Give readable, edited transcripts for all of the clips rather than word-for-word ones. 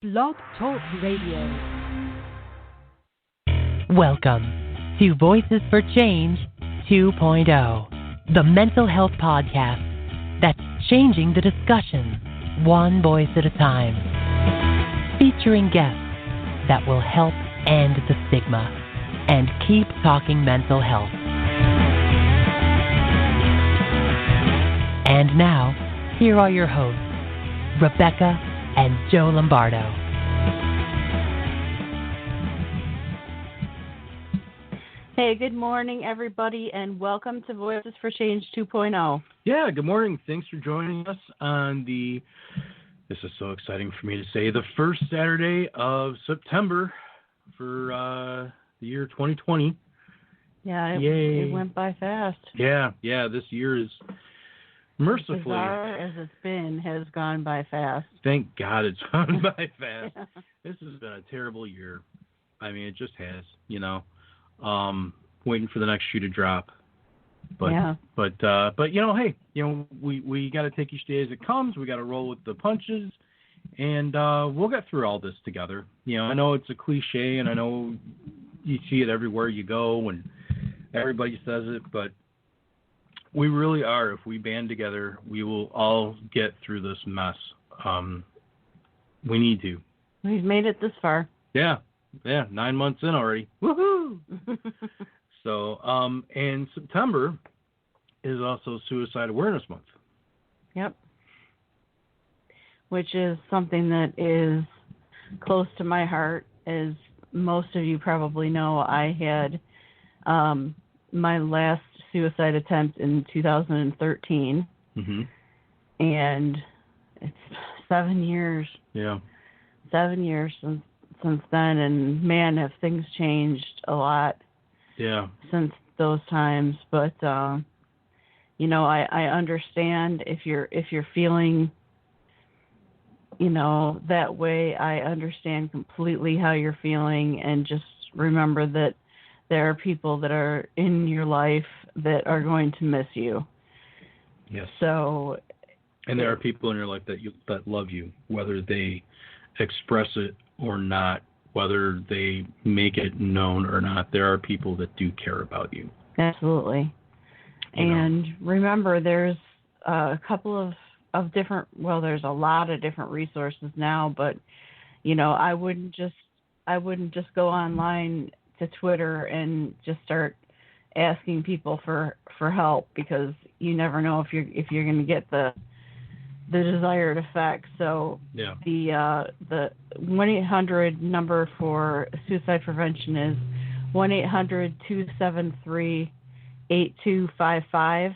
Blog Talk Radio. Welcome to Voices for Change 2.0, the mental health podcast that's changing the discussion one voice at a time, featuring guests that will help end the stigma and keep talking mental health. And now, here are your hosts, Rebecca and Joe Lombardo. Hey, good morning, everybody, and welcome to Voices for Change 2.0. Yeah, good morning. Thanks for joining us on this is so exciting for me to say, the first Saturday of September for the year 2020. Yeah, it went by fast. Yeah, this year is mercifully, bizarre as it's been, has gone by fast. Thank God it's gone by fast. This has been a terrible year. I mean, it just has, waiting for the next shoe to drop. But hey, we got to take each day as it comes. We got to roll with the punches, and we'll get through all this together. I know it's a cliche, and I know you see it everywhere you go, and everybody says it, but we really are. If we band together, we will all get through this mess. We need to. We've made it this far. Yeah, 9 months in already. Woohoo! So, and September is also Suicide Awareness Month. Yep. Which is something that is close to my heart. As most of you probably know, I had my last suicide attempt in 2013. Mm-hmm. And it's 7 years. Yeah. 7 years since then, and man, have things changed a lot. Yeah. Since those times, but I understand if you're feeling that way. I understand completely how you're feeling, and just remember that there are people that are in your life that are going to miss you. Yes. So, and there are people in your life that love you, whether they express it or not, whether they make it known or not. There are people that do care about you. Absolutely. And remember, there's a couple of different, there's a lot of different resources now, but I wouldn't just go online to Twitter and just start asking people for help, because you never know if you're going to get the desired effect. So yeah. The 1-800 number for suicide prevention is 1-800-273-8255.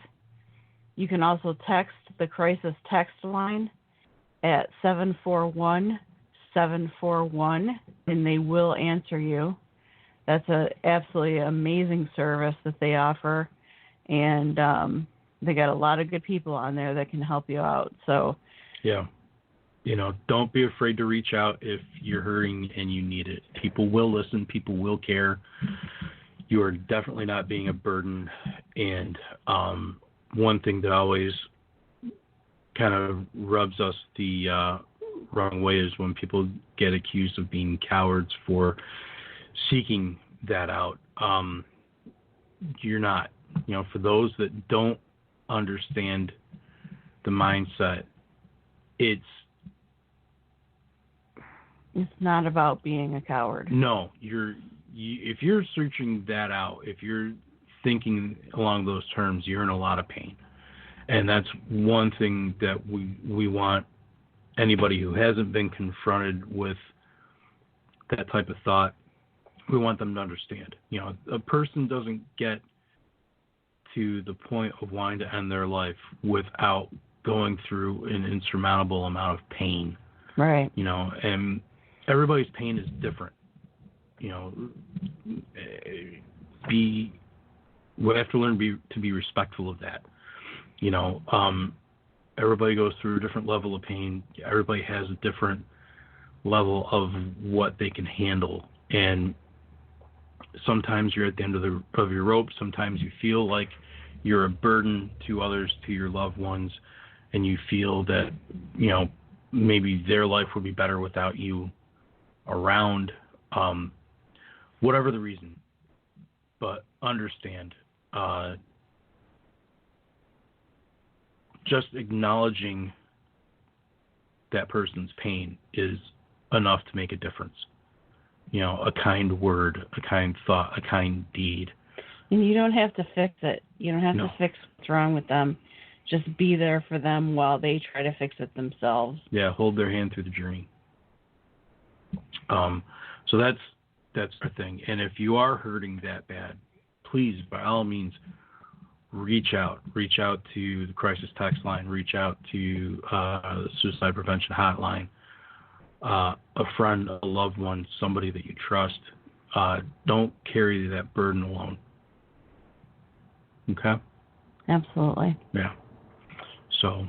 You can also text the crisis text line at 741-741, and they will answer you. That's a absolutely amazing service that they offer, and they got a lot of good people on there that can help you out. So, yeah, don't be afraid to reach out if you're hurting and you need it. People will listen. People will care. You are definitely not being a burden. And one thing that always kind of rubs us the wrong way is when people get accused of being cowards for seeking that out. You're not. For those that don't understand the mindset, it's not about being a coward. No, if you're searching that out, if you're thinking along those terms, you're in a lot of pain. And that's one thing that we want anybody who hasn't been confronted with that type of thought, we want them to understand. A person doesn't get to the point of wanting to end their life without going through an insurmountable amount of pain. Right. And everybody's pain is different. We have to learn to be respectful of that. Everybody goes through a different level of pain. Everybody has a different level of what they can handle. And sometimes you're at the end of your rope. Sometimes you feel like you're a burden to others, to your loved ones, and you feel that, maybe their life would be better without you around, whatever the reason. But understand, just acknowledging that person's pain is enough to make a difference. A kind word, a kind thought, a kind deed. And you don't have to fix it. You don't have to fix what's wrong with them. Just be there for them while they try to fix it themselves. Yeah, hold their hand through the journey. So that's the thing. And if you are hurting that bad, please, by all means, reach out. Reach out to the crisis text line. Reach out to the suicide prevention hotline. A friend, a loved one, somebody that you trust. Don't carry that burden alone. Okay? Absolutely. Yeah. So,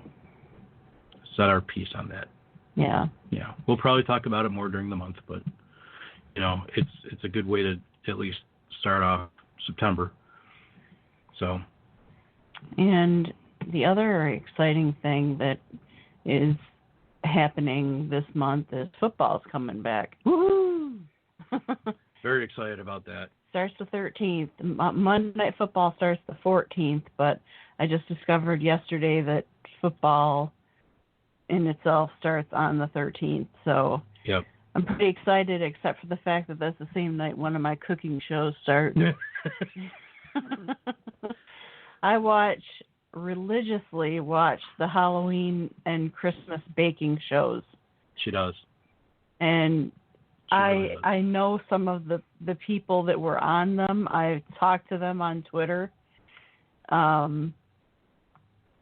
set our piece on that. Yeah. Yeah. We'll probably talk about it more during the month, but, it's a good way to at least start off September. So. And the other exciting thing that is happening this month is football's coming back. Woo! Very excited about that. Starts the 13th. Monday Night Football starts the 14th, but I just discovered yesterday that football in itself starts on the 13th. So yep. I'm pretty excited, except for the fact that that's the same night one of my cooking shows start. I religiously watch the Halloween and Christmas baking shows. She does. And she really does. I know some of the people that were on them. I talked to them on Twitter.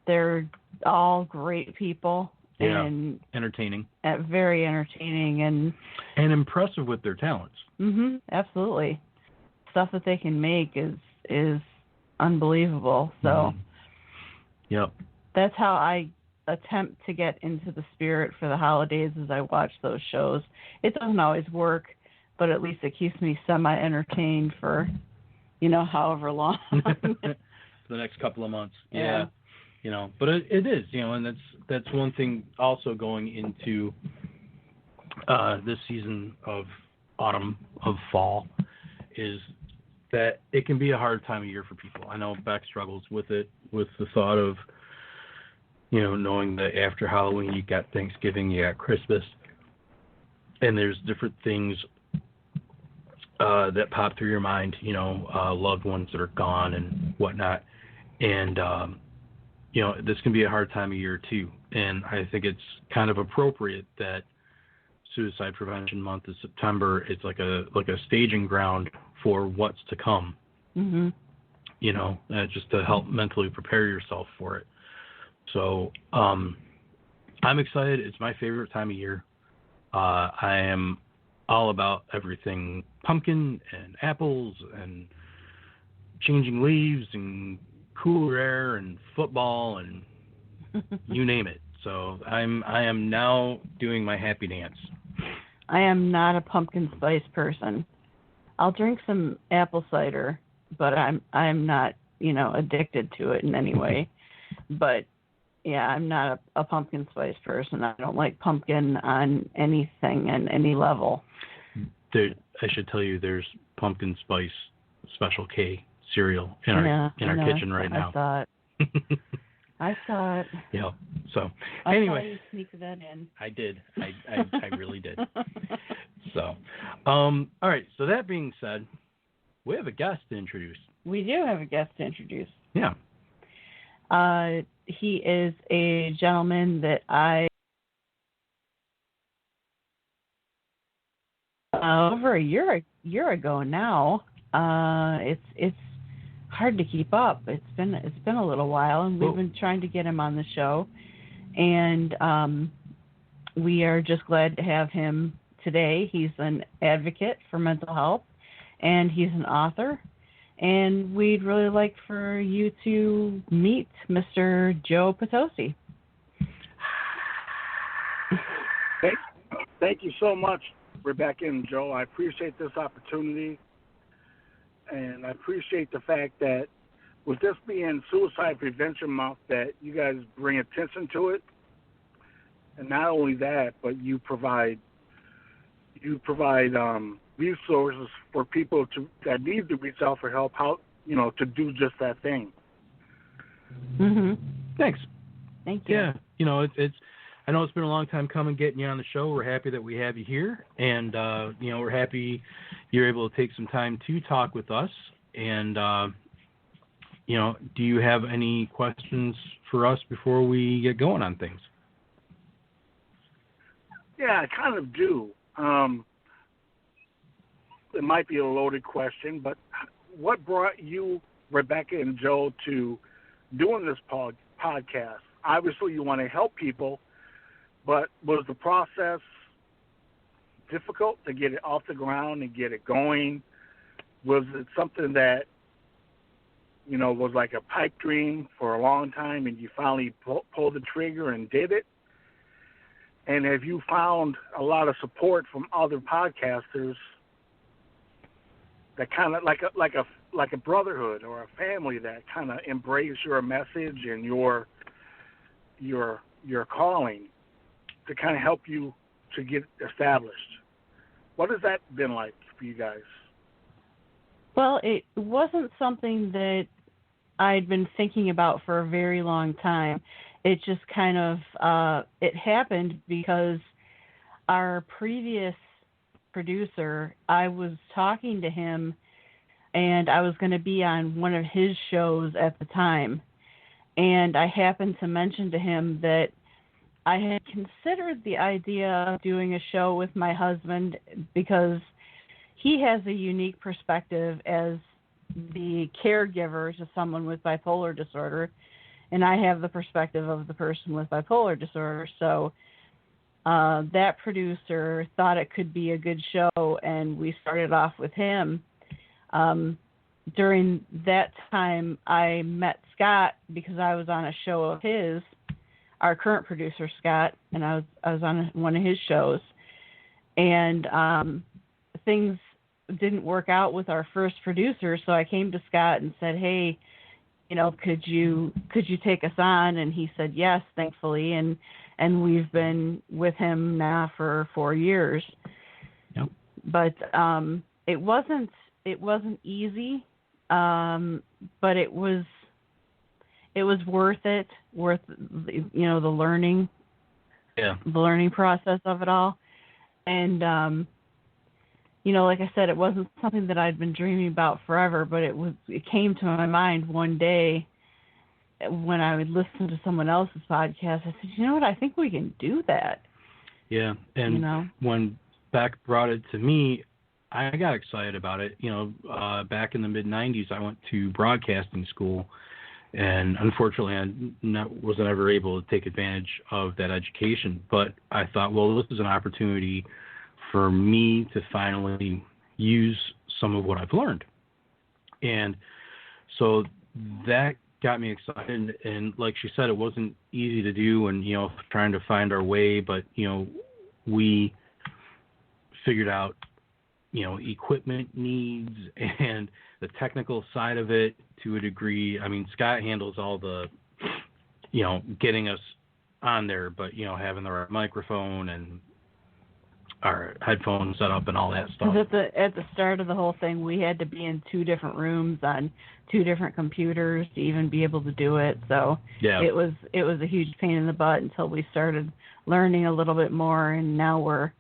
They're all great people. Yeah. And entertaining. Very entertaining and impressive with their talents. Absolutely. Stuff that they can make is unbelievable. So yep. That's how I attempt to get into the spirit for the holidays as I watch those shows. It doesn't always work, but at least it keeps me semi-entertained for, however long. For the next couple of months. Yeah. But it is, and that's one thing also going into this season of autumn, of fall, is that it can be a hard time of year for people. I know Beck struggles with it, with the thought of, knowing that after Halloween you got Thanksgiving, you got Christmas, and there's different things that pop through your mind, loved ones that are gone and whatnot. And, this can be a hard time of year too. And I think it's kind of appropriate that Suicide Prevention Month is September. It's like a staging ground for what's to come. Just to help mentally prepare yourself for it. So I'm excited. It's my favorite time of year. I am all about everything pumpkin and apples and changing leaves and cooler air and football and you name it. So I am now doing my happy dance. I am not a pumpkin spice person. I'll drink some apple cider, but I'm not, addicted to it in any way. But yeah, I'm not a pumpkin spice person. I don't like pumpkin on anything and any level. I should tell you, there's pumpkin spice Special K cereal in our kitchen right now. I saw it. Yeah. So anyway, anyway, I saw you sneak that in. I did. I really did. So, all right. So that being said, we have a guest to introduce. We do have a guest to introduce. Yeah. He is a gentleman that I over a year ago now. It's hard to keep up. It's been a little while, and we've been trying to get him on the show, and we are just glad to have him today. He's an advocate for mental health, and he's an author, and we'd really like for you to meet Mr. Joe Potosi. Thank you so much, Rebecca and Joe. I appreciate this opportunity. And I appreciate the fact that with this being Suicide Prevention Month, that you guys bring attention to it. And not only that, but you provide resources for people that need to reach out for help, how to do just that thing. Mhm. Thanks. Thank you. Yeah, it's. I know it's been a long time coming getting you on the show. We're happy that we have you here, and we're happy you're able to take some time to talk with us. And do you have any questions for us before we get going on things? Yeah, I kind of do. It might be a loaded question, but what brought you, Rebecca and Joe, to doing this podcast? Obviously, you want to help people, but was the process difficult to get it off the ground and get it going? Was it something that, was like a pipe dream for a long time and you finally pulled the trigger and did it? And have you found a lot of support from other podcasters that kind of like a brotherhood or a family that kind of embrace your message and your calling to kind of help you to get established? What has that been like for you guys? Well, it wasn't something that I'd been thinking about for a very long time. It just kind of it happened because our previous producer, I was talking to him, and I was going to be on one of his shows at the time, and I happened to mention to him that I had considered the idea of doing a show with my husband because he has a unique perspective as the caregiver to someone with bipolar disorder, and I have the perspective of the person with bipolar disorder. So that producer thought it could be a good show, and we started off with him. During that time, I met Scott because I was on a show of his, our current producer, Scott, and I was on one of his shows. And things didn't work out with our first producer, so I came to Scott and said, hey, could you take us on? And he said yes, thankfully, and we've been with him now for 4 years. Yep. But it wasn't easy, but it was worth it, the learning, the learning process of it all. And like I said, it wasn't something that I'd been dreaming about forever, but it came to my mind one day when I would listen to someone else's podcast. I said, you know what, I think we can do that. Yeah, and when Beck brought it to me, I got excited about it. Back in the mid-'90s, I went to broadcasting school, and unfortunately, I wasn't ever able to take advantage of that education. But I thought, well, this is an opportunity for me to finally use some of what I've learned. And so that got me excited. And like she said, it wasn't easy to do, and, trying to find our way. But, we figured out, equipment needs and the technical side of it to a degree. I mean, Scott handles all the, getting us on there, but, having the right microphone and our headphones set up and all that stuff. At the start of the whole thing, we had to be in 2 different rooms on 2 different computers to even be able to do it. So yeah, it was a huge pain in the butt until we started learning a little bit more, and now we're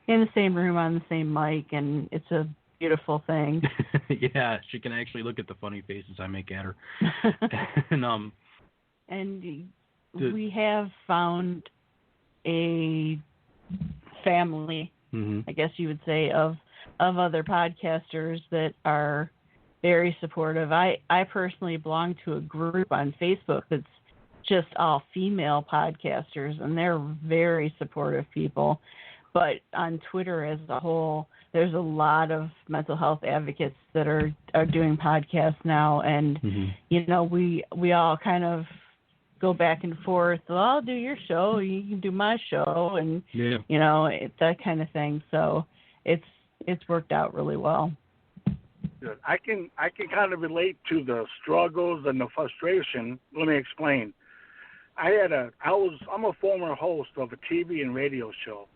in the same room on the same mic, and it's a beautiful thing. Yeah, she can actually look at the funny faces I make at her. And we have found a family, I guess you would say, of other podcasters that are very supportive. I personally belong to a group on Facebook that's just all female podcasters, and they're very supportive people. But on Twitter as a whole, there's a lot of mental health advocates that are doing podcasts now, and we all kind of go back and forth. Well, I'll do your show, you can do my show, and that kind of thing. So it's worked out really well. Good. I can kind of relate to the struggles and the frustration. Let me explain. I'm a former host of a TV and radio show.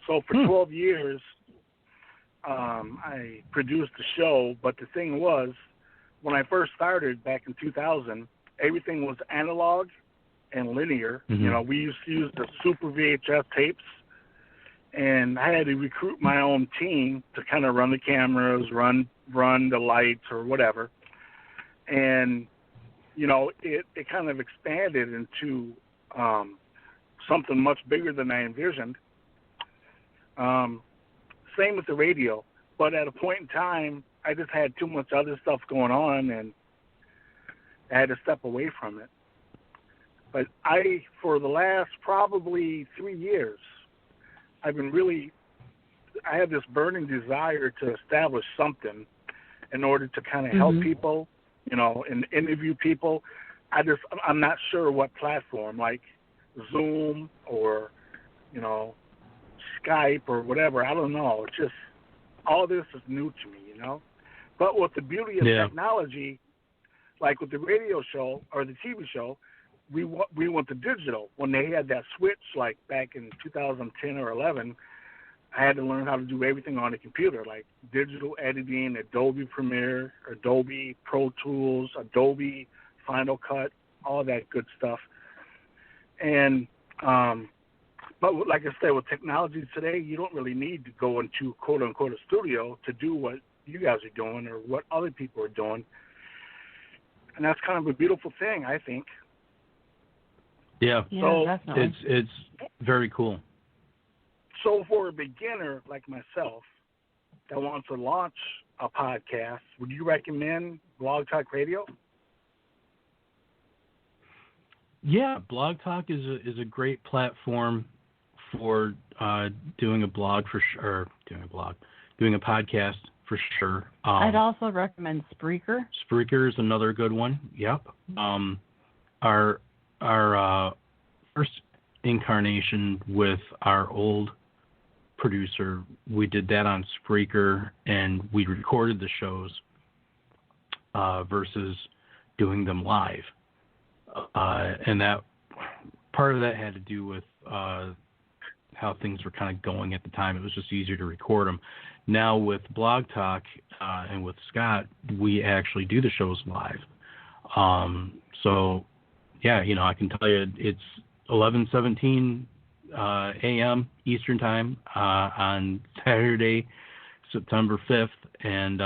So for 12 years, I produced the show. But the thing was, when I first started back in 2000, everything was analog and linear. Mm-hmm. You know, we used to use the Super VHS tapes, and I had to recruit my own team to kind of run the cameras, run the lights or whatever. And, you know, it kind of expanded into something much bigger than I envisioned. Same with the radio. But at a point in time, I just had too much other stuff going on, and I had to step away from it. But for the last probably 3 years, I have this burning desire to establish something in order to kind of help people, you know, and interview people. I'm not sure what platform, like Zoom or, you know, Skype or whatever. I don't know. It's just, all this is new to me, you know. But with the beauty of technology, like with the radio show or the TV show, we went to digital. When they had that switch, like back in 2010 or 11, I had to learn how to do everything on the computer, like digital editing, Adobe Premiere, Adobe Pro Tools, Adobe Final Cut, all that good stuff. And but like I said, with technology today, you don't really need to go into quote unquote a studio to do what you guys are doing or what other people are doing. And that's kind of a beautiful thing, I think. Yeah, so definitely. It's very cool. So for a beginner like myself that wants to launch a podcast, would you recommend Blog Talk Radio? Yeah, Blog Talk is a great platform for doing a blog doing a podcast for sure. I'd also recommend Spreaker. Spreaker is another good one. Yep. Our first incarnation with our old producer, we did that on Spreaker, and we recorded the shows versus doing them live. And that part of that had to do with how things were kind of going at the time. It was just easier to record them. Now with Blog Talk and with Scott, we actually do the shows live. So, yeah, you know, I can tell you it's 11:17 a.m. Eastern Time on Saturday, September 5th, and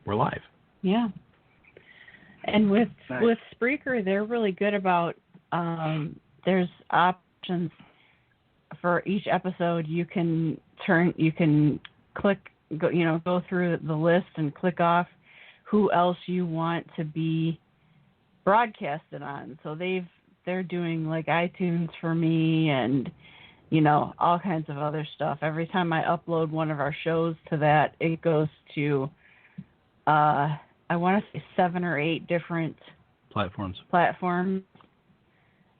we're live. Yeah. And with Spreaker, they're really good about there's options for each episode. You can click, go through the list and click off who else you want to be broadcasted on. So they're doing like iTunes for me and, you know, all kinds of other stuff. Every time I upload one of our shows to that, it goes to I want to say 7 or 8 different platforms from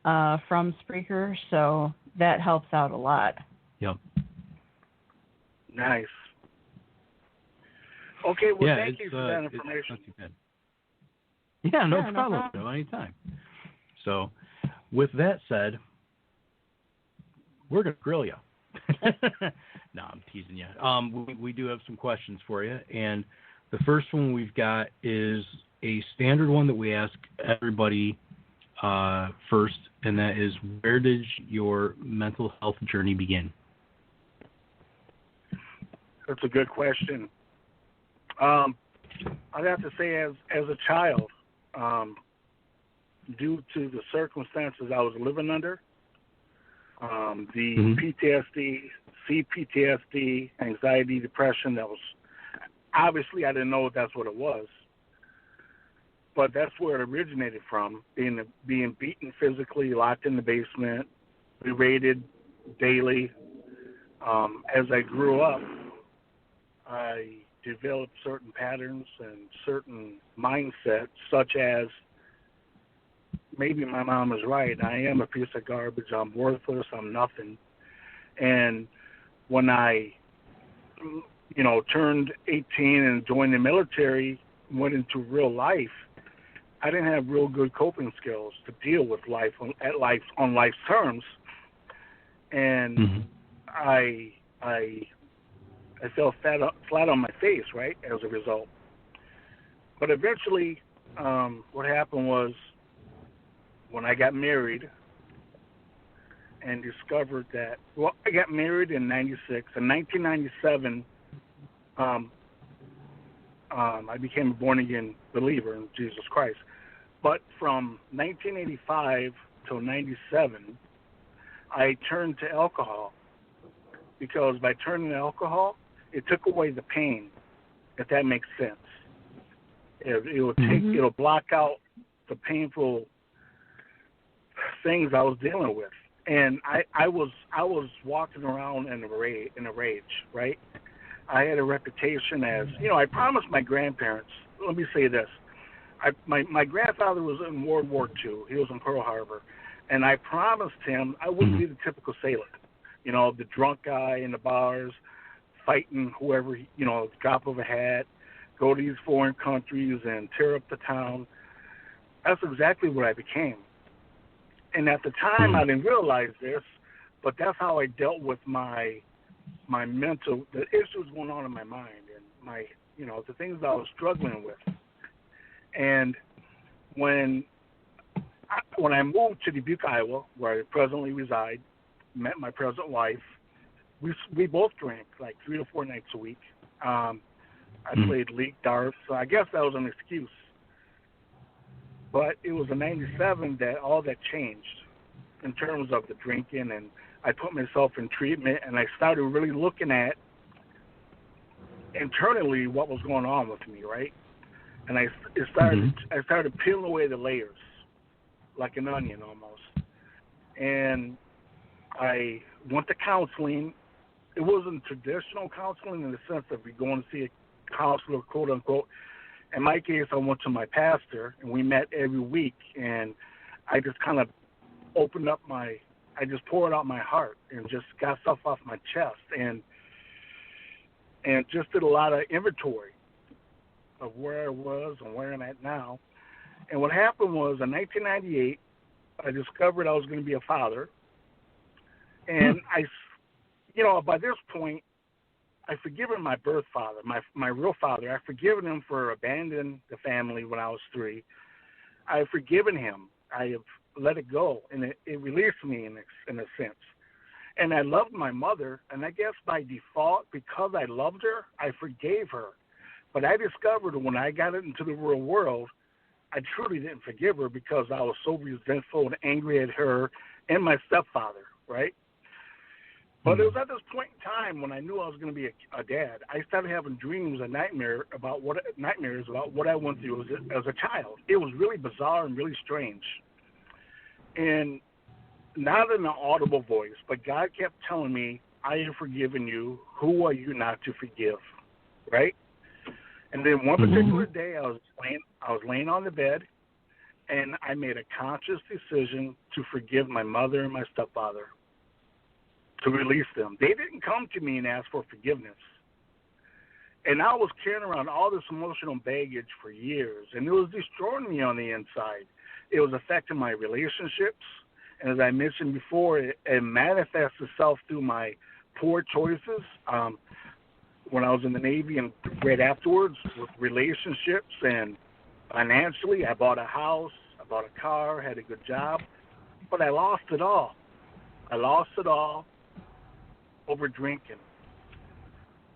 Spreaker, so that helps out a lot. Yep. Nice. Okay, well, thank you for that information. Not too bad. Yeah, no problem. No, anytime. So, with that said, we're going to grill you. No, I'm teasing you. We do have some questions for you, and the first one we've got is a standard one that we ask everybody first, and that is, where did your mental health journey begin? That's a good question. I'd have to say as a child, due to the circumstances I was living under, the PTSD, CPTSD, anxiety, depression, that was, obviously I didn't know that's what it was, but that's where it originated from, being beaten physically, locked in the basement, berated daily. As I grew up, I developed certain patterns and certain mindsets, such as, maybe my mom is right, I am a piece of garbage, I'm worthless, I'm nothing. And when I, turned 18 and joined the military, went into real life, I didn't have real good coping skills to deal with life on life's terms, and I fell flat on my face, right, as a result. But eventually, what happened was when I got married and discovered that, well, I got married in '96. In 1997, I became a born-again believer in Jesus Christ. But from 1985 till '97, I turned to alcohol, because by turning to alcohol, it took away the pain, if that makes sense. It'll block out the painful things I was dealing with, and I was walking around in a rage, right? I had a reputation as, I promised my grandparents. Let me say this: my grandfather was in World War II. He was in Pearl Harbor, and I promised him I wouldn't be the typical sailor, the drunk guy in the bars, fighting whoever, drop of a hat, go to these foreign countries and tear up the town. That's exactly what I became. And at the time, I didn't realize this, but that's how I dealt with my mental, the issues going on in my mind, and my, the things I was struggling with. And when I moved to Dubuque, Iowa, where I presently reside, met my present wife, we both drank like 3 to 4 nights a week. I played league darts, so I guess that was an excuse. But it was in '97 that all that changed in terms of the drinking, and I put myself in treatment, and I started really looking at internally what was going on with me, right? And I started peeling away the layers like an onion almost. And I went to counseling. It wasn't traditional counseling in the sense of you going to see a counselor, quote unquote. In my case, I went to my pastor, and we met every week, and I just kind of I just poured out my heart and just got stuff off my chest, and just did a lot of inventory of where I was and where I'm at now. And what happened was in 1998, I discovered I was going to be a father, and by this point, I've forgiven my birth father, my real father. I've forgiven him for abandoning the family when I was 3. I've forgiven him. I have let it go, and it released me in a sense. And I loved my mother, and I guess by default, because I loved her, I forgave her. But I discovered when I got into the real world, I truly didn't forgive her because I was so resentful and angry at her and my stepfather, right? But it was at this point in time when I knew I was going to be a dad, I started having dreams and nightmares about what I went through as a child. It was really bizarre and really strange. And not in an audible voice, but God kept telling me, I have forgiven you. Who are you not to forgive? Right? And then one particular day I was laying on the bed, and I made a conscious decision to forgive my mother and my stepfather, to release them. They didn't come to me and ask for forgiveness. And I was carrying around all this emotional baggage for years, and it was destroying me on the inside. It was affecting my relationships, and as I mentioned before, it manifests itself through my poor choices. When I was in the Navy and right afterwards, with relationships and financially, I bought a house, I bought a car, had a good job, but I lost it all. I lost it all over drinking.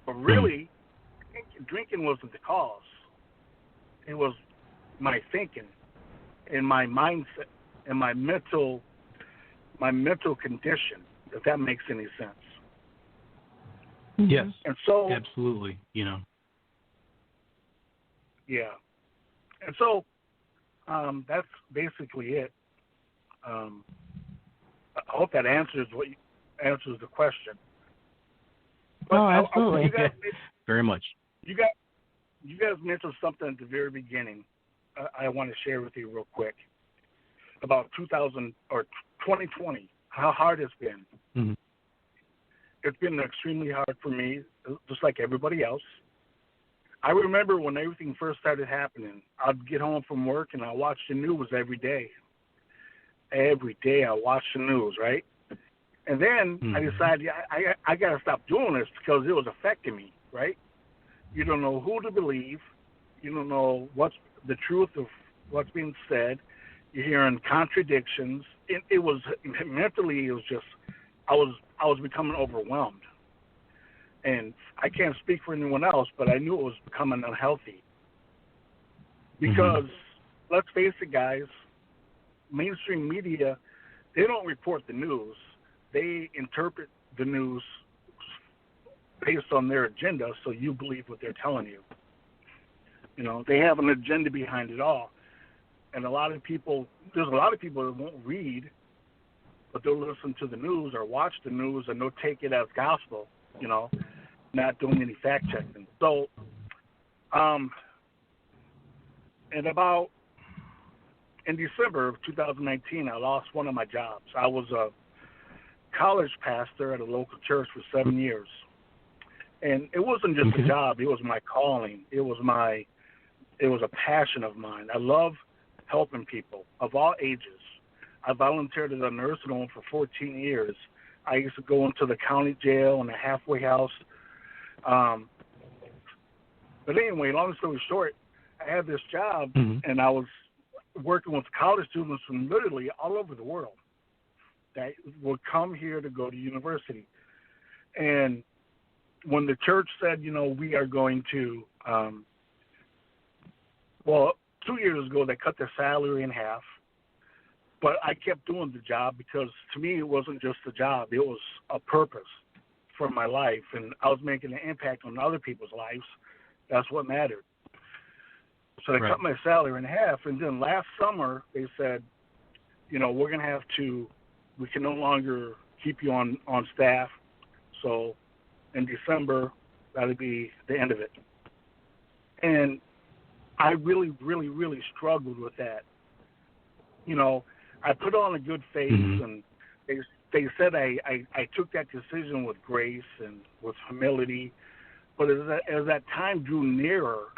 But really, drinking wasn't the cause. It was my thinking and my mindset and my mental condition, if that makes any sense. Yes. And so, absolutely, Yeah. And so that's basically it. I hope that answers the question. But absolutely. Very much. You guys mentioned something at the very beginning. I want to share with you real quick about 2020. How hard it's been. Mm-hmm. It's been extremely hard for me, just like everybody else. I remember when everything first started happening, I'd get home from work and I'd watch the news every day. Every day I watched the news, right? And then I decided I got to stop doing this because it was affecting me, right? You don't know who to believe. You don't know what's the truth of what's being said. You're hearing contradictions. It was mentally. It was just I was becoming overwhelmed, and I can't speak for anyone else, but I knew it was becoming unhealthy. Because let's face it, guys, mainstream media, they don't report the news. They interpret the news based on their agenda, so you believe what they're telling you. You know, they have an agenda behind it all. And there's a lot of people that won't read, but they'll listen to the news or watch the news and they'll take it as gospel, you know, not doing any fact checking. So, in December of 2019, I lost one of my jobs. I was a college pastor at a local church for 7 years. And it wasn't just a job, it was my calling. It was a passion of mine. I love helping people of all ages. I volunteered at a nursing home for 14 years. I used to go into the county jail and the halfway house. But anyway, long story short, I had this job and I was working with college students from literally all over the world that would come here to go to university. And when the church said, you know, we are going to, 2 years ago they cut their salary in half, but I kept doing the job because to me it wasn't just a job, it was a purpose for my life, and I was making an impact on other people's lives. That's what mattered. So they cut my salary in half, and then last summer they said, you know, we can no longer keep you on staff. So in December, that'll be the end of it. And I really, really, really struggled with that. You know, I put on a good face, and they said I took that decision with grace and with humility. But as that time drew nearer,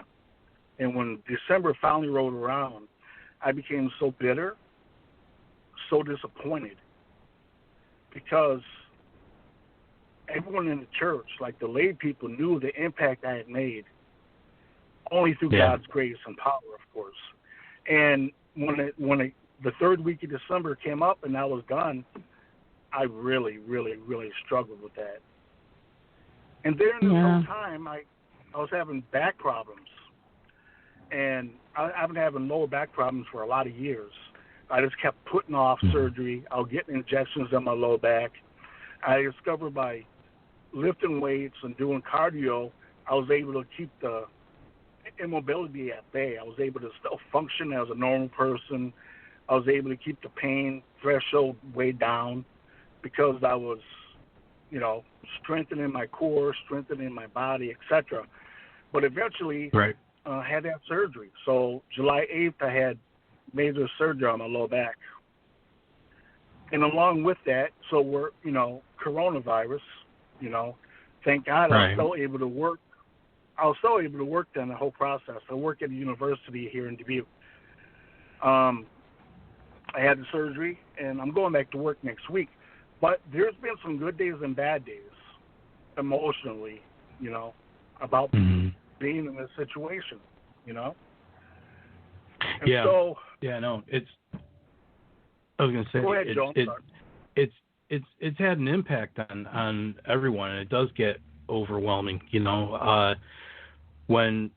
and when December finally rolled around, I became so bitter, so disappointed, because everyone in the church, like the lay people, knew the impact I had made, only through God's grace and power, of course. And when the third week of December came up and I was gone, I really, really, really struggled with that. And during this whole time, I was having back problems. And I've been having lower back problems for a lot of years. I just kept putting off surgery. I was getting injections on my low back. I discovered by lifting weights and doing cardio, I was able to keep the immobility at bay. I was able to still function as a normal person. I was able to keep the pain threshold way down because I was, you know, strengthening my core, strengthening my body, etc. But eventually, had that surgery. So July 8th, I had major surgery on my low back. And along with that, so we're, you know, coronavirus, you know, thank God I was still able to work. I was still able to work during the whole process. I work at a university here in Dubuque. I had the surgery, and I'm going back to work next week. But there's been some good days and bad days, emotionally, you know, about being in this situation, you know. And so, no, it's. I was going to say, go ahead, Joe. It's had an impact on everyone, and it does get overwhelming, you know. When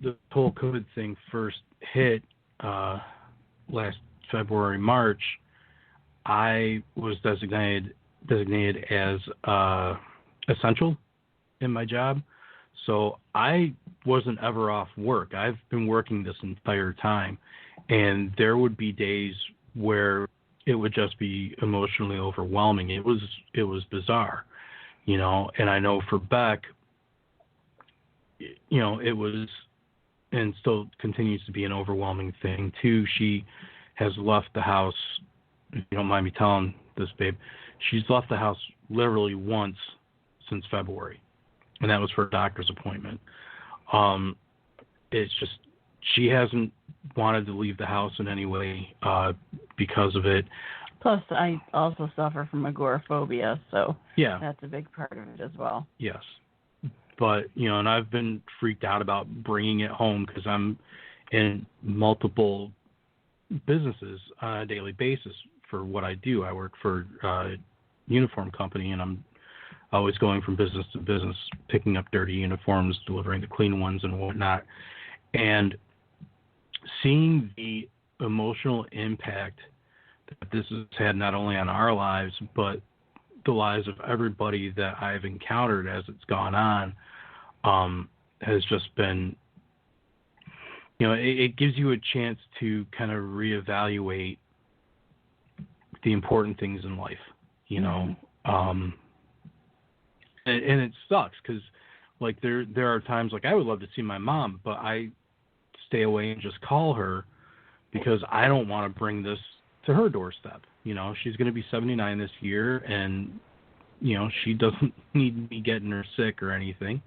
the whole COVID thing first hit last February, March, I was designated as essential in my job, so I wasn't ever off work. I've been working this entire time, and there would be days where it would just be emotionally overwhelming. It was bizarre, you know. And I know for Beck, you know, it was, and still continues to be, an overwhelming thing too. She has left the house, if you don't mind me telling this, babe, she's left the house literally once since February, and that was for a doctor's appointment. it's just she hasn't wanted to leave the house in any way because of it. Plus, I also suffer from agoraphobia, so yeah, that's a big part of it as well. Yes. But, and I've been freaked out about bringing it home because I'm in multiple businesses on a daily basis for what I do. I work for a uniform company, and I'm always going from business to business, picking up dirty uniforms, delivering the clean ones and whatnot. And seeing the emotional impact that this has had not only on our lives, but the lives of everybody that I've encountered as it's gone on, has just been, it gives you a chance to kind of reevaluate the important things in life, and it sucks because, like, there are times, like, I would love to see my mom, but I stay away and just call her because I don't want to bring this to her doorstep. She's going to be 79 this year, and she doesn't need me getting her sick or anything.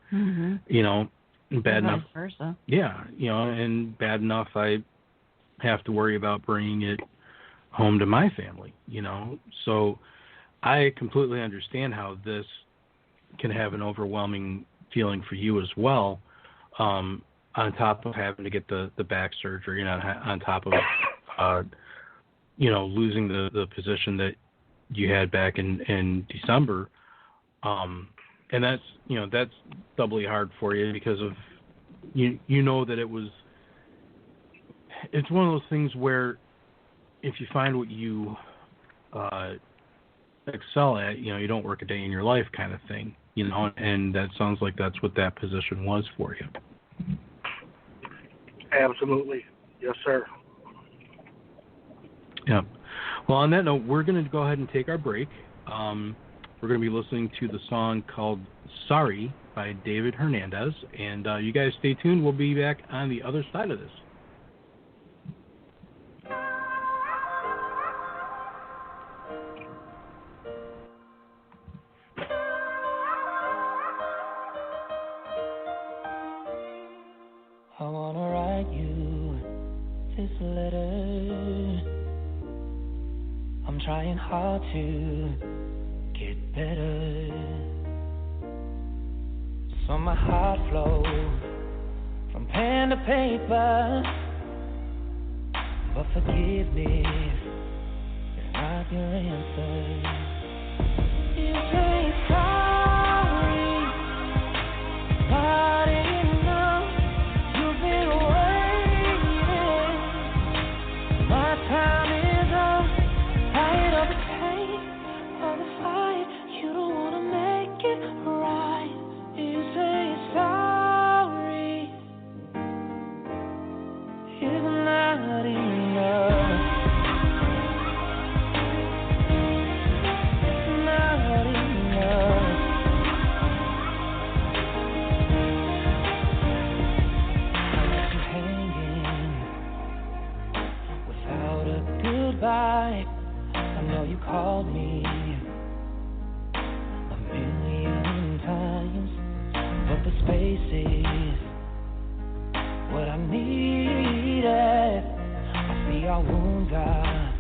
Bad enough. Vice versa. Yeah, and bad enough I have to worry about bringing it home to my family. So I completely understand how this can have an overwhelming feeling for you as well. On top of having to get the back surgery, on top of losing the position that you had back in December, and that's doubly hard for you because of that it's one of those things where if you find what you excel at, you don't work a day in your life kind of thing, and that sounds like that's what that position was for you. Absolutely. Yes, sir. Yeah. Well, on that note, we're going to go ahead and take our break. We're going to be listening to the song called Sorry by David Hernandez. And you guys stay tuned. We'll be back on the other side of this. I want to write you this letter. I'm trying hard to get better, so my heart flows from pen to paper, but forgiveness is not your answer. You say sorry, not enough. You've been waiting. My time is up. Tired of the pain, of the fight. You don't wanna make it right. You say sorry is not enough. Not enough. I left you hanging without a goodbye. I know you called me a million times, but the space is what I needed. I see our wounds are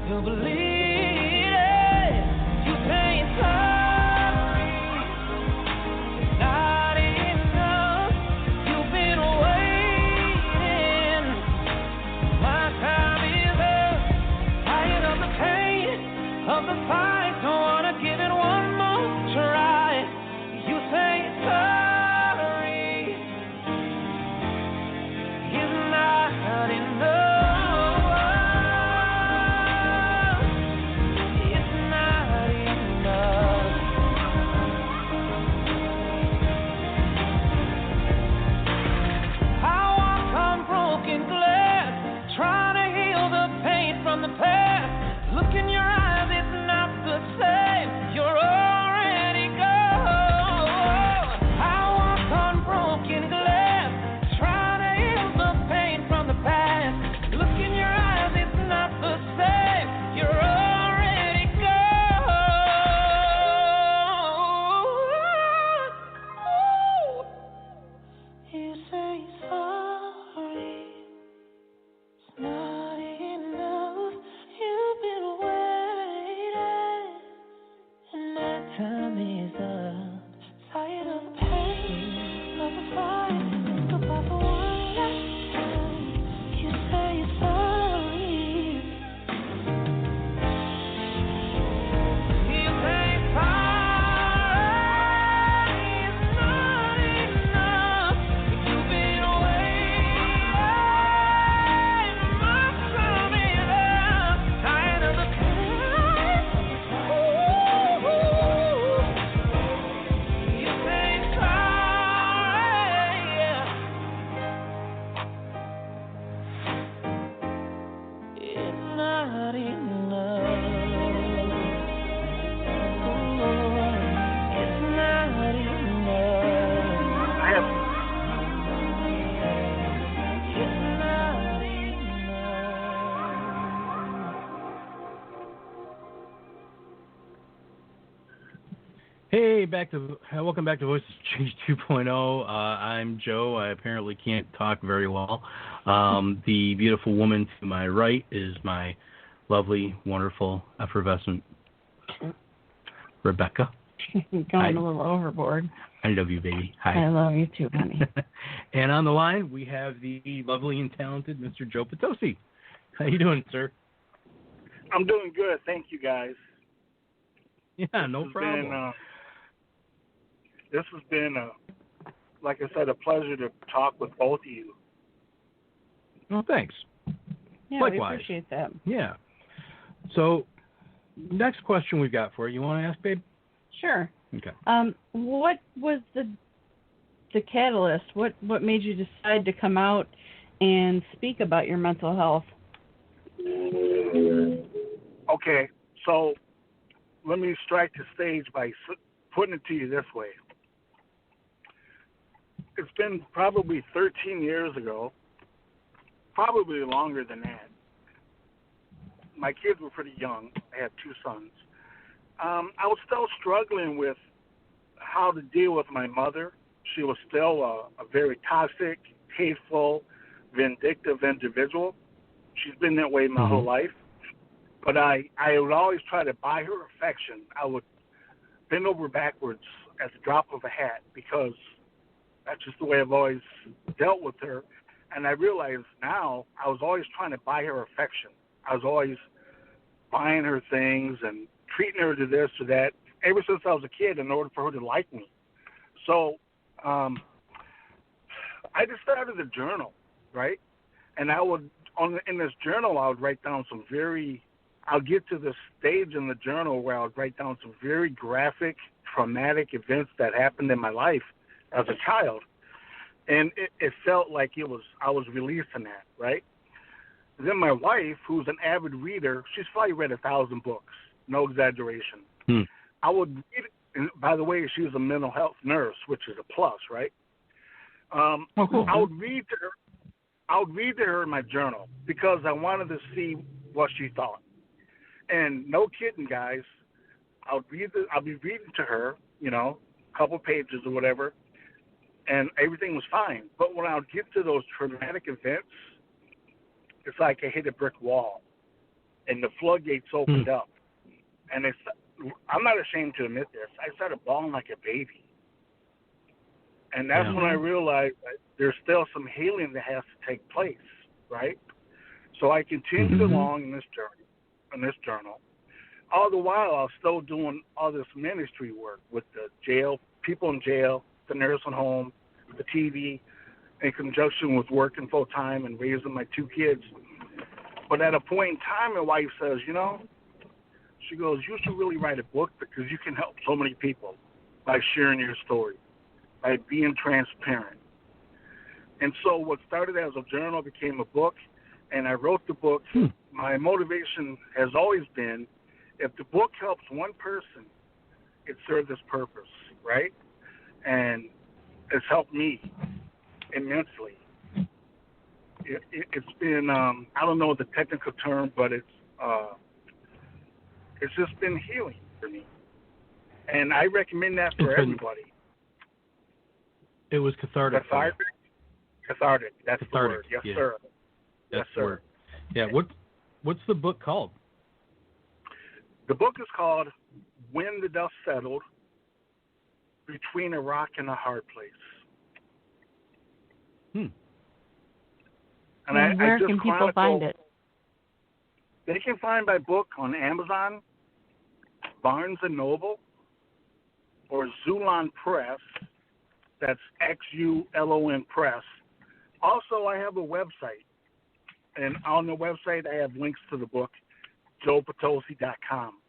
still bleeding. You say sorry, it's not enough. You've been waiting. My time is up. Tired of the pain, of the fight. Don't wanna give it one more try. You say sorry is not enough. welcome back to Voices Change 2.0. I'm Joe. I apparently can't talk very well. The beautiful woman to my right is my lovely, wonderful, effervescent Rebecca. Going Hi. a little overboard. I love you, baby. Hi. I love you too, honey. And on the line, we have the lovely and talented Mr. Joe Potosi. How you doing, sir? I'm doing good. Thank you, guys. Yeah, no problem. This has been, like I said, a pleasure to talk with both of you. Well, thanks. Yeah, Likewise. we appreciate that. Yeah. So, next question we've got for you. You want to ask, babe? Sure. Okay. What was the catalyst? What made you decide to come out and speak about your mental health? Okay, so let me strike the stage by putting it to you this way. It's been probably 13 years ago, probably longer than that. My kids were pretty young. I had 2 sons. I was still struggling with how to deal with my mother. She was still a very toxic, hateful, vindictive individual. She's been that way my whole life. But I would always try to buy her affection. I would bend over backwards at the drop of a hat because that's just the way I've always dealt with her. And I realize now I was always trying to buy her affection. I was always buying her things and treating her to this or that ever since I was a kid in order for her to like me. So I just started a journal, right? And I would, in this journal, I would write down I'll get to the stage in the journal where I would write down some very graphic, traumatic events that happened in my life as a child. And it felt like I was releasing that, right? Then my wife, who's an avid reader, she's probably read 1,000 books, no exaggeration. I would read it, and by the way, she was a mental health nurse, which is a plus, right? Cool. I would read to her in my journal because I wanted to see what she thought. And no kidding, guys, I'll be reading to her, a couple pages or whatever, and everything was fine. But when I would get to those traumatic events, it's like I hit a brick wall, and the floodgates opened up. And I'm not ashamed to admit this. I started bawling like a baby. And that's when I realized that there's still some healing that has to take place, right? So I continued along in this journal. All the while, I was still doing all this ministry work with the jail, people in jail, the nursing home, the TV, in conjunction with working full time and raising my 2 kids. But at a point in time, my wife says, she goes, you should really write a book because you can help so many people by sharing your story, by being transparent. And so what started as a journal became a book, and I wrote the book. My motivation has always been, if the book helps one person, it served its purpose, right? And it's helped me immensely. It's been, I don't know the technical term, but it's just been healing for me. And I recommend that for everybody. It was cathartic. Cathartic. That's cathartic. The word. Yes, yeah. sir. That's yes, sir. The word. Yeah. What's the book called? The book is called When the Dust Settled, Between a Rock and a Hard Place. And where can people find it? They can find my book on Amazon, Barnes & Noble, or Zulon Press. That's Xulon Press. Also, I have a website. And on the website, I have links to the book, joepotosi.com.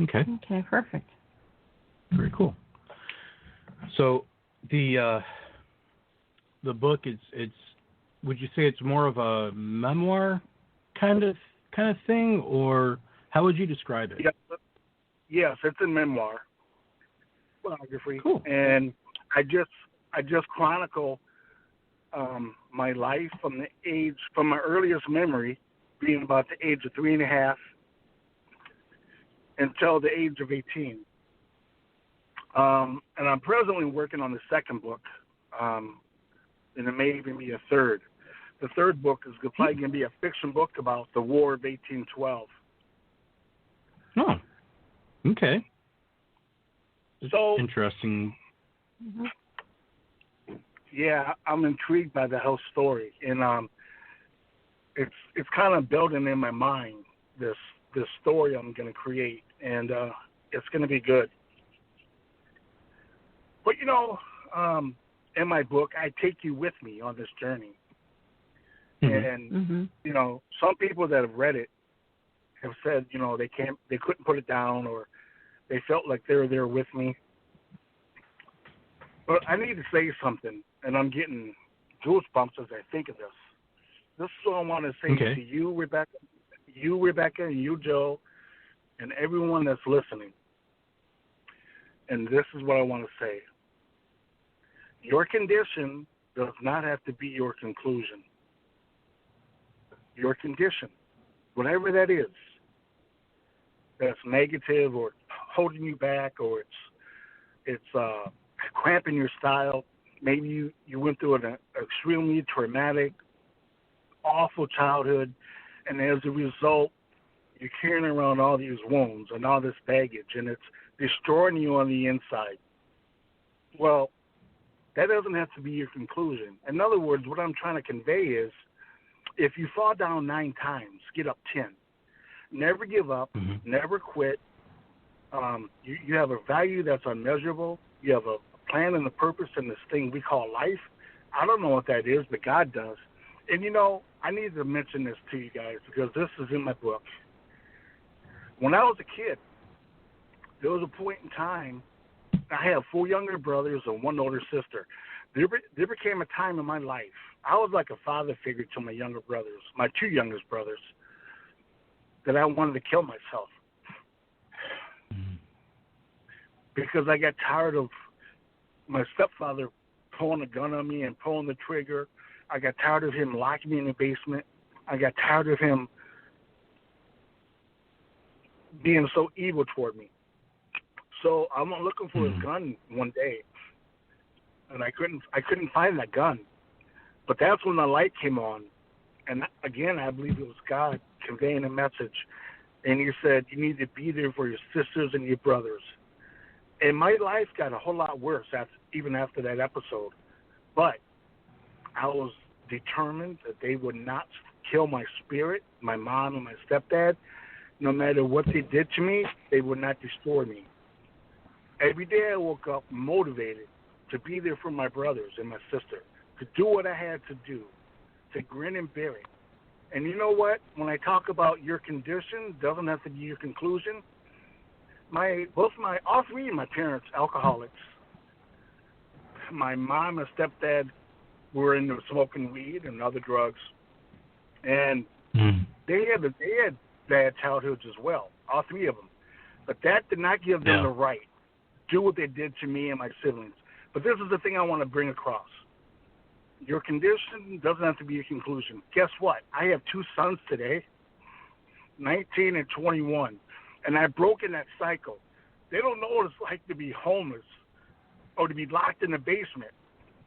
Okay. Okay, perfect. Very cool. So the book it's would you say it's more of a memoir kind of thing, or how would you describe it? Yes, it's a memoir biography. Cool. And I just chronicle my life from my earliest memory, being about the age of 3.5, until the age of 18. And I'm presently working on the second book, and it may even be a third. The third book is probably going to be a fiction book about the War of 1812. Oh, okay. So interesting. Yeah, I'm intrigued by the whole story, and it's kind of building in my mind this story I'm going to create, and it's going to be good. But in my book, I take you with me on this journey, and some people that have read it have said they couldn't put it down, or they felt like they were there with me. But I need to say something, and I'm getting goosebumps as I think of this. This is what I want to say to you, Rebecca, and you, Joe, and everyone that's listening. And this is what I want to say. Your condition does not have to be your conclusion. Your condition, whatever that is, that's negative or holding you back, or it's cramping your style. Maybe you went through an extremely traumatic, awful childhood, and as a result, you're carrying around all these wounds and all this baggage, and it's destroying you on the inside. Well, that doesn't have to be your conclusion. In other words, what I'm trying to convey is, if you fall down 9 times, get up 10. Never give up. Never quit. You have a value that's unmeasurable. You have a plan and a purpose in this thing we call life. I don't know what that is, but God does. And, I need to mention this to you guys because this is in my book. When I was a kid, there was a point in time, I have 4 younger brothers and 1 older sister. There became a time in my life, I was like a father figure to my younger brothers, my 2 youngest brothers, that I wanted to kill myself. Because I got tired of my stepfather pulling a gun on me and pulling the trigger. I got tired of him locking me in the basement. I got tired of him being so evil toward me. So I went looking for his gun one day, and I couldn't find that gun. But that's when the light came on, and again, I believe it was God conveying a message, and He said, "You need to be there for your sisters and your brothers." And my life got a whole lot worse even after that episode, but I was determined that they would not kill my spirit, my mom and my stepdad. No matter what they did to me, they would not destroy me. Every day I woke up motivated to be there for my brothers and my sister, to do what I had to do, to grin and bear it. And you know what? When I talk about your condition, doesn't have to be your conclusion. All 3 of my parents, alcoholics. My mom and stepdad were into smoking weed and other drugs, and they had bad childhoods as well, all 3 of them. But that did not give them the right to do what they did to me and my siblings. But this is the thing I want to bring across. Your condition doesn't have to be your conclusion. Guess what? I have 2 sons today, 19 and 21, and I've broken that cycle. They don't know what it's like to be homeless or to be locked in the basement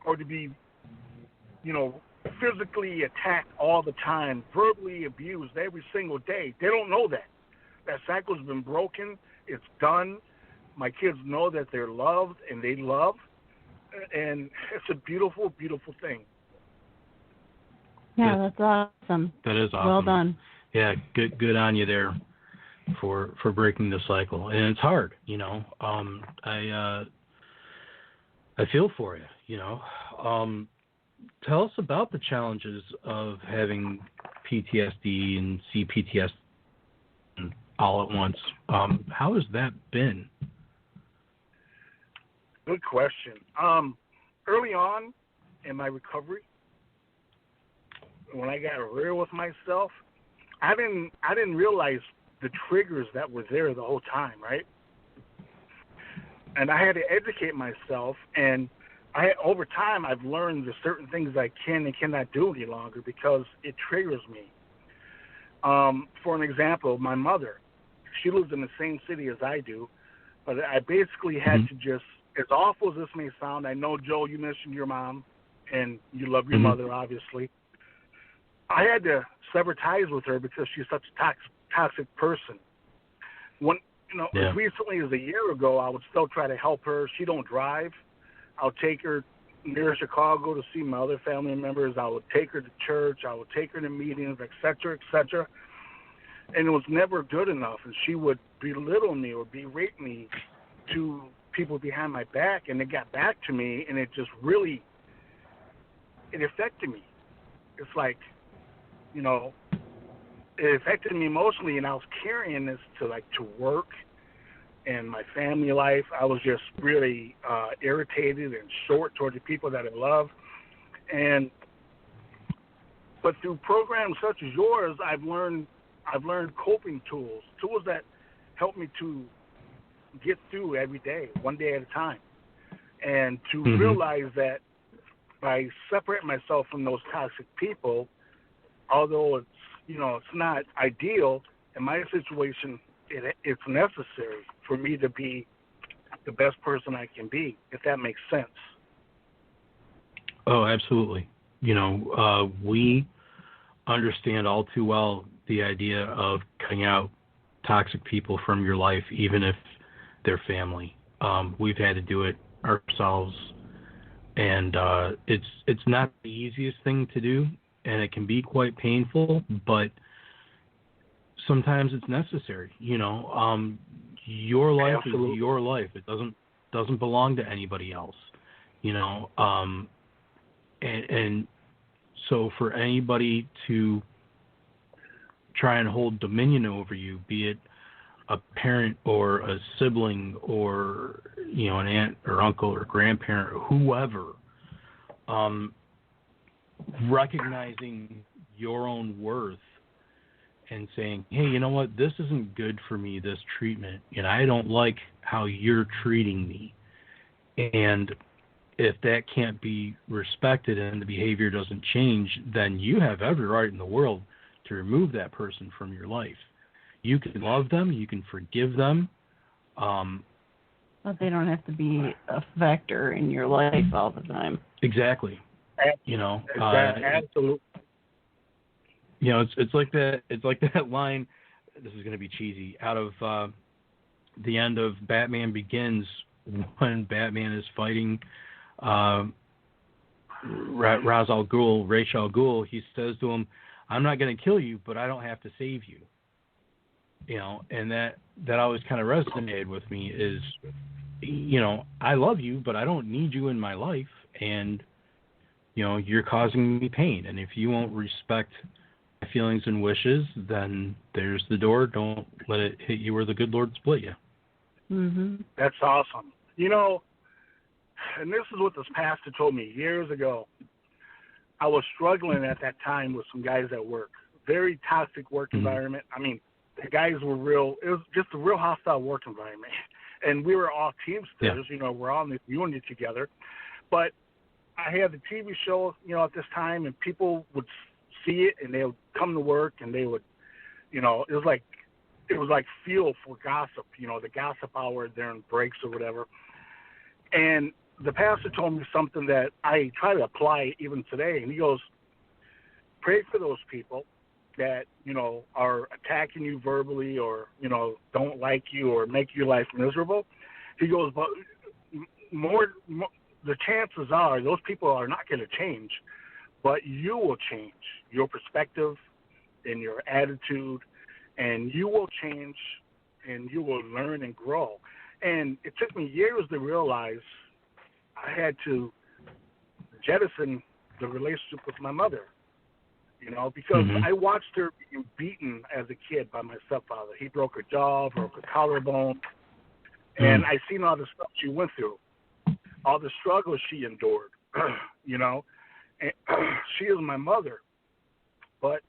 or to be, physically attacked all the time, verbally abused every single day. They don't know that. That cycle's been broken. It's done. My kids know that they're loved and they love, and it's a beautiful, beautiful thing. Yeah, that's awesome. That is awesome. Well done. Yeah, good on you there for breaking the cycle. And it's hard, I feel for you, Tell us about the challenges of having PTSD and CPTSD all at once. How has that been? Good question. Early on in my recovery, when I got real with myself, I didn't realize the triggers that were there the whole time, right? And I had to educate myself, and over time I've learned there's certain things I can and cannot do any longer because it triggers me. For an example, my mother, She lives in the same city as I do, but I basically had to just, as awful as this may sound, I know, Joe, you mentioned your mom, and you love your mother, obviously. I had to sever ties with her because she's such a toxic person. When, as recently as a year ago, I would still try to help her. She don't drive. I'll take her near Chicago to see my other family members. I would take her to church. I would take her to meetings, et cetera, et cetera. And it was never good enough. And she would belittle me or berate me to people behind my back. And it got back to me, and it just really, it affected me. It's like, it affected me emotionally, and I was carrying this to work and my family life. I was just really irritated and short toward the people that I love. But through programs such as yours, I've learned coping tools that help me to get through every day, one day at a time, and to realize that by separating myself from those toxic people, although it's not ideal in my situation, it's necessary for me to be the best person I can be, if that makes sense. Oh, absolutely. We understand all too well the idea of cutting out toxic people from your life, even if they're family. We've had to do it ourselves, and it's not the easiest thing to do, and it can be quite painful, but sometimes it's necessary. Your life Absolutely. is your life. It doesn't belong to anybody else. And so for anybody to try and hold dominion over you, be it a parent or a sibling or an aunt or uncle or grandparent or whoever, recognizing your own worth and saying, hey, you know what, this isn't good for me, this treatment, and I don't like how you're treating me. And if that can't be respected and the behavior doesn't change, then you have every right in the world to remove that person from your life. You can love them, you can forgive them. But they don't have to be a factor in your life all the time. Exactly. Absolutely. It's like that. It's like that line. This is going to be cheesy. Out of the end of Batman Begins, when Batman is fighting Ra's al Ghul, he says to him, "I'm not going to kill you, but I don't have to save you." And that always kind of resonated with me. Is I love you, but I don't need you in my life, and you're causing me pain. And if you won't respect my feelings and wishes, then there's the door. Don't let it hit you where the good Lord split you. Mm-hmm. That's awesome. And this is what this pastor told me years ago. I was struggling at that time with some guys at work. Very toxic work environment. I mean, the guys were real. It was just a real hostile work environment. And we were all teamsters. Yeah. We're all in this unit together. But I had the TV show, at this time, and people would see it, and they would come to work, and they would, it was like fuel for gossip, the gossip hour during breaks or whatever. And the pastor told me something that I try to apply even today, and he goes, pray for those people that, are attacking you verbally or, don't like you or make your life miserable. He goes, but more the chances are those people are not going to change, but you will change your perspective and your attitude, and you will change and you will learn and grow. And it took me years to realize I had to jettison the relationship with my mother, because I watched her being beaten as a kid by my stepfather. He broke her jaw, broke her collarbone, and I seen all the stuff she went through, all the struggles she endured, And she is my mother, but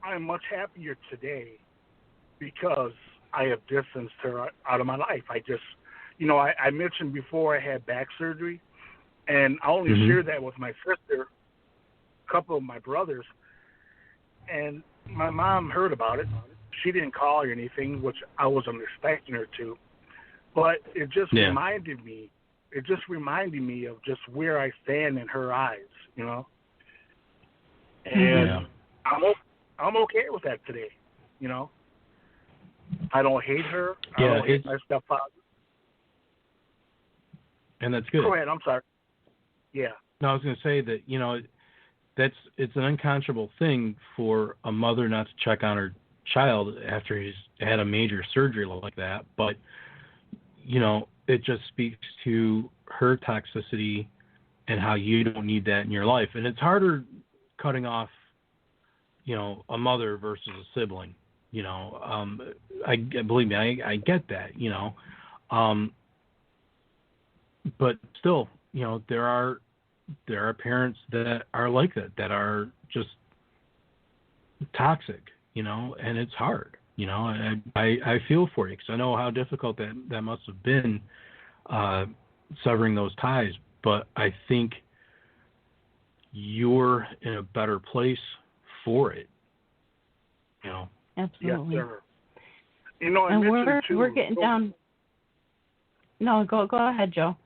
I'm much happier today because I have distanced her out of my life. I just, I mentioned before I had back surgery, and I only shared that with my sister, a couple of my brothers, and my mom heard about it. she didn't call or anything, which I wasn't expecting her to. But it just reminded me. It just reminded me of just where I stand in her eyes, you know. And I'm okay with that today, you know. I don't hate her. I don't hate my stepfather. And that's good. Go ahead. I'm sorry. Yeah. No, I was going to say that, you know, it's an unconscionable thing for a mother not to check on her child after he's had a major surgery like that. But, you know, it just speaks to her toxicity and how you don't need that in your life. And it's harder cutting off, you know, a mother versus a sibling. You know, believe me, I get that, you know. But still, you know, there are parents that are like that are just toxic, you know, and it's hard, you know. I feel for you because I know how difficult that must have been, severing those ties. But I think you're in a better place for it, you know. Absolutely. Yes, sir. You know, and we're getting down. No, go ahead, Joe.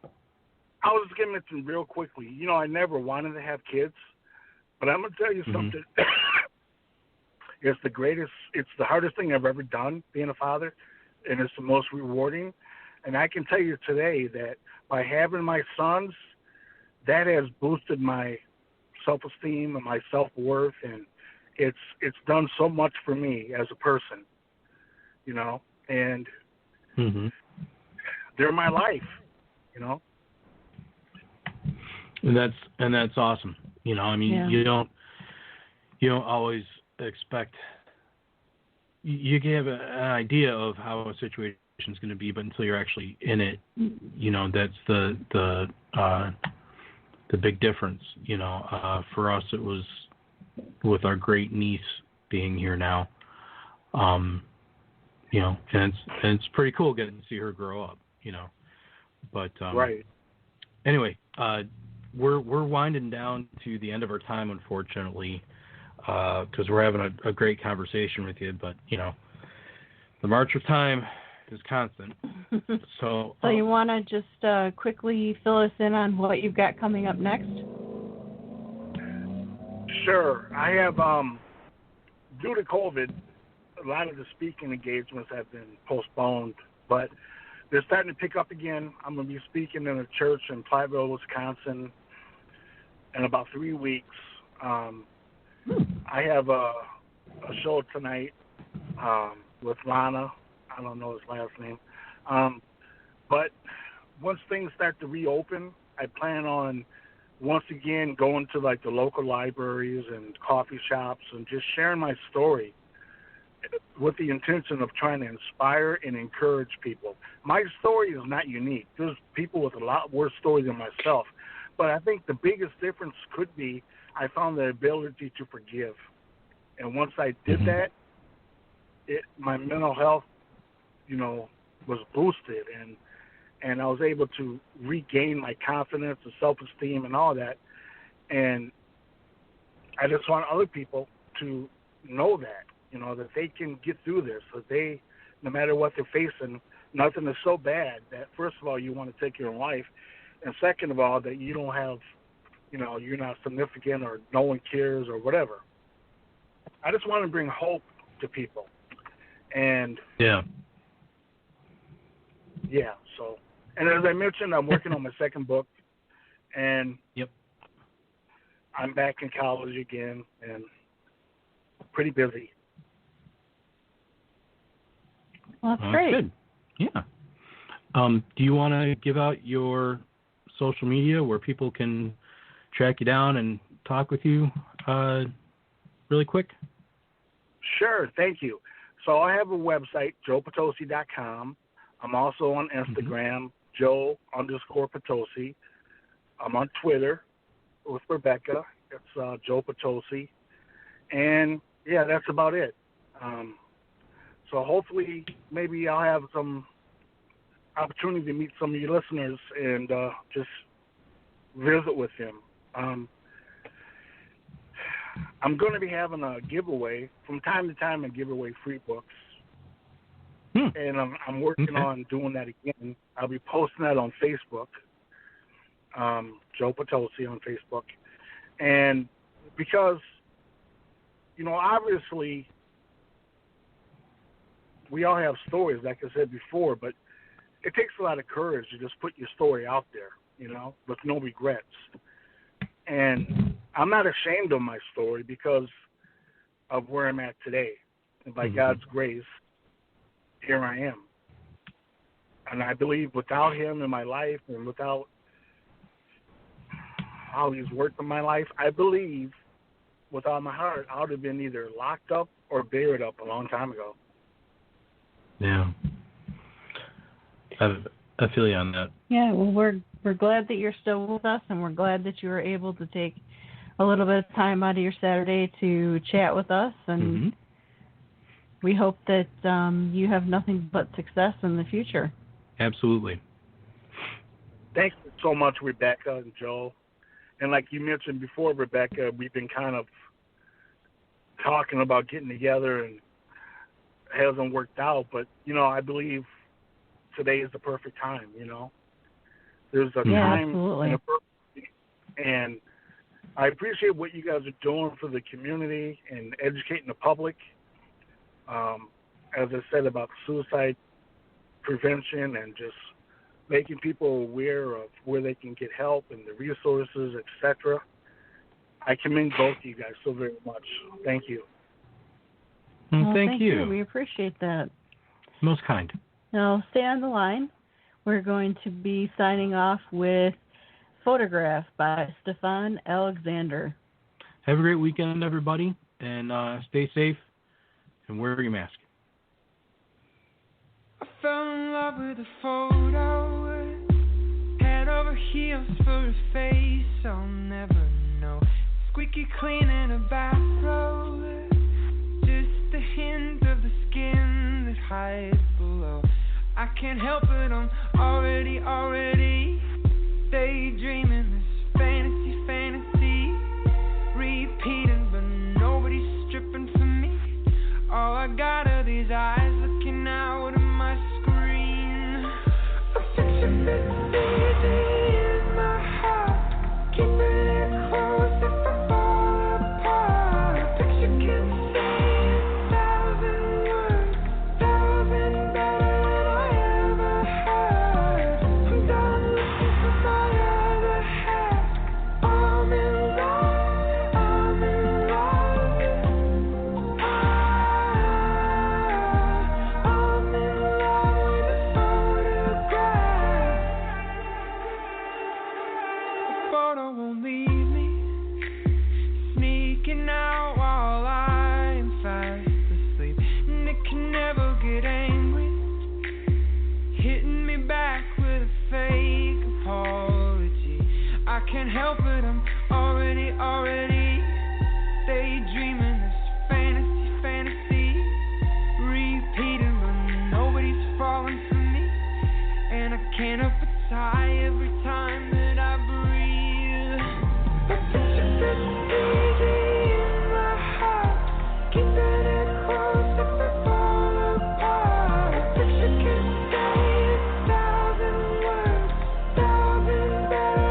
I was going to mention real quickly. You know, I never wanted to have kids, but I'm going to tell you something. It's the hardest thing I've ever done, being a father, and it's the most rewarding. And I can tell you today that by having my sons, that has boosted my self-esteem and my self-worth, and it's done so much for me as a person, you know, and they're my life, you know. And that's awesome. You know, I mean, you don't always expect. You can have an idea of how a situation is going to be, but until you're actually in it, you know, that's the big difference. You know, for us, it was with our great niece being here now. You know, and it's pretty cool getting to see her grow up. You know, but right. Anyway, we're winding down to the end of our time, unfortunately, because we're having a great conversation with you. But you know, the march of time is constant. So you want to just quickly fill us in on what you've got coming up next? Sure. I have, due to COVID, a lot of the speaking engagements have been postponed, but they're starting to pick up again. I'm going to be speaking in a church in Platteville, Wisconsin, in about 3 weeks. I have a show tonight with Lana. I don't know his last name. But once things start to reopen, I plan on once again going to like the local libraries and coffee shops and just sharing my story with the intention of trying to inspire and encourage people. My story is not unique. There's people with a lot worse story than myself. But I think the biggest difference could be I found the ability to forgive. And once I did that, my mental health, you know, was boosted, and I was able to regain my confidence and self-esteem and all that. And I just want other people to know that, you know, that they can get through this, that they, no matter what they're facing, nothing is so bad that, first of all, you want to take your own life, and second of all, that you don't have, you know, you're not significant or no one cares or whatever. I just want to bring hope to people. And so, and as I mentioned, I'm working on my second book, and I'm back in college again and pretty busy. Well, that's great. Good. Yeah. Do you want to give out your social media where people can track you down and talk with you really quick? Sure. Thank you. So I have a website, joepotosi.com. I'm also on Instagram, Joe_Potosi. I'm on Twitter with Rebecca. It's Joe Potosi. And, yeah, that's about it. So hopefully maybe I'll have some opportunity to meet some of your listeners and just visit with them. I'm going to be having a giveaway. From time to time I give away free books and I'm working on doing that again. I'll be posting that on Facebook, Joe Potosi on Facebook, and because obviously we all have stories, like I said before, but it takes a lot of courage to just put your story out there, with no regrets. And I'm not ashamed of my story because of where I'm at today. And by God's grace, here I am. And I believe without him in my life and without how he's worked in my life, I believe with all my heart, I would have been either locked up or buried up a long time ago. Yeah. I feel you on that. Yeah, well, we're glad that you're still with us, and we're glad that you were able to take a little bit of time out of your Saturday to chat with us, and we hope that you have nothing but success in the future. Absolutely. Thanks so much, Rebecca and Joe. And like you mentioned before, Rebecca, we've been kind of talking about getting together, and it hasn't worked out. But, I believe today is the perfect time, There's a time absolutely. and a perfect, and I appreciate what you guys are doing for the community and educating the public. As I said about suicide prevention and just making people aware of where they can get help and the resources, etc. I commend both of you guys so very much. Thank you. Well, thank you. We appreciate that. Most kind. Now, stay on the line. We're going to be signing off with Photograph by Stefan Alexander. Have a great weekend, everybody, and stay safe and wear your mask. I fell in love with a photo, head over heels for a face I'll never know. Squeaky clean in a bathrobe, just a hint of the skin that hides below. I can't help it, I'm already daydreaming this fantasy, repeating, but nobody's stripping for me. All I got are these eyes looking out of my screen. A picture that's easy in my heart, keeping it close if I fall apart. A picture can say 1,000 words, 1,000 better than I ever heard. I'm done looking for my other half. I'm in love. Can't help it, I'm already daydreaming this fantasy, repeating, but nobody's falling for me, and I can't help but sigh every time that I breathe. A picture that's easy in my heart, keeping it close if I fall apart. A picture can say 1,000 words, 1,000 better.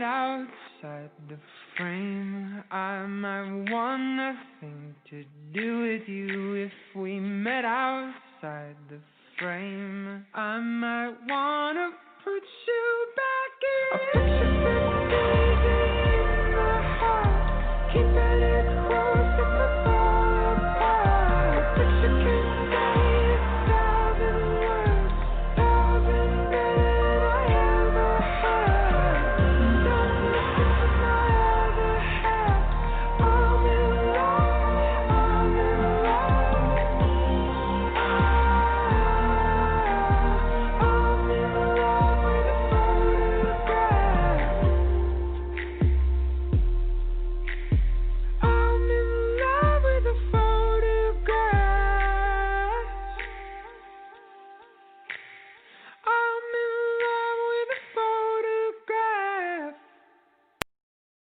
Outside the frame, I might want nothing to do with you. If we met outside the frame, I might wanna put you back in. A picture that's easy in my heart, keep it